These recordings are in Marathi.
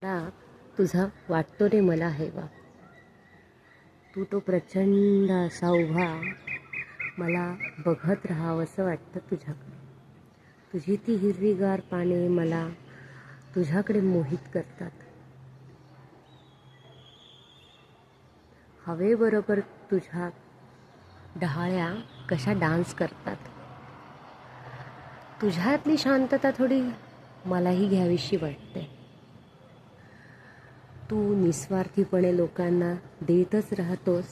मला तुझा वाटतो रे मला हेवा. तू तो प्रचंड असा उभा, मला बघत राहावंसं वाटतं तुझ्याकडे. तुझी ती हिरवीगार पाने मला तुझ्याकडे मोहित करतात. हवेबरोबर तुझ्या डहाळ्या कशा डान्स करतात. तुझ्यातली शांतता थोडी मलाही घ्यावीशी वाटते. तू निस्वार्थीपणे लोकांना देतच राहतोस,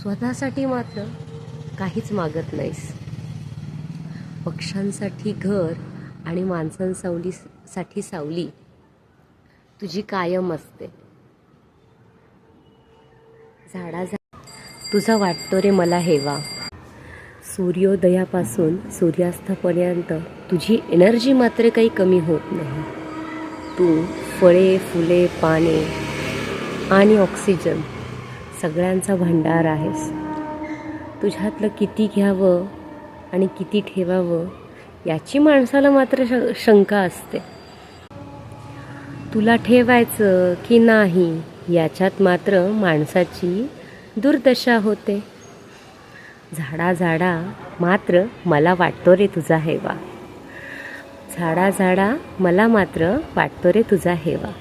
स्वतःसाठी मात्र काहीच मागत नाहीस. पक्ष्यांसाठी घर आणि माणसांसाठी सावली तुझी कायम असते. तुझा वाटतो रे मला हेवा. सूर्योदयापासून सूर्यास्तापर्यंत तुझी एनर्जी मात्र काही कमी होत नाही. तू फळे, फुले, पाने आणि ऑक्सिजन सगळ्यांचा भंडार आहेस. तुझ्यातलं किती घ्यावं आणि किती ठेवावं याची माणसाला मात्र शंका असते. तुला ठेवायचं की नाही याच्यात मात्र माणसाची दुर्दशा होते. झाडा झाडा मात्र मला वाटतो रे तुझा हेवा. झाडा झाडा मला मात्र वाटतो रे तुझा हेवा.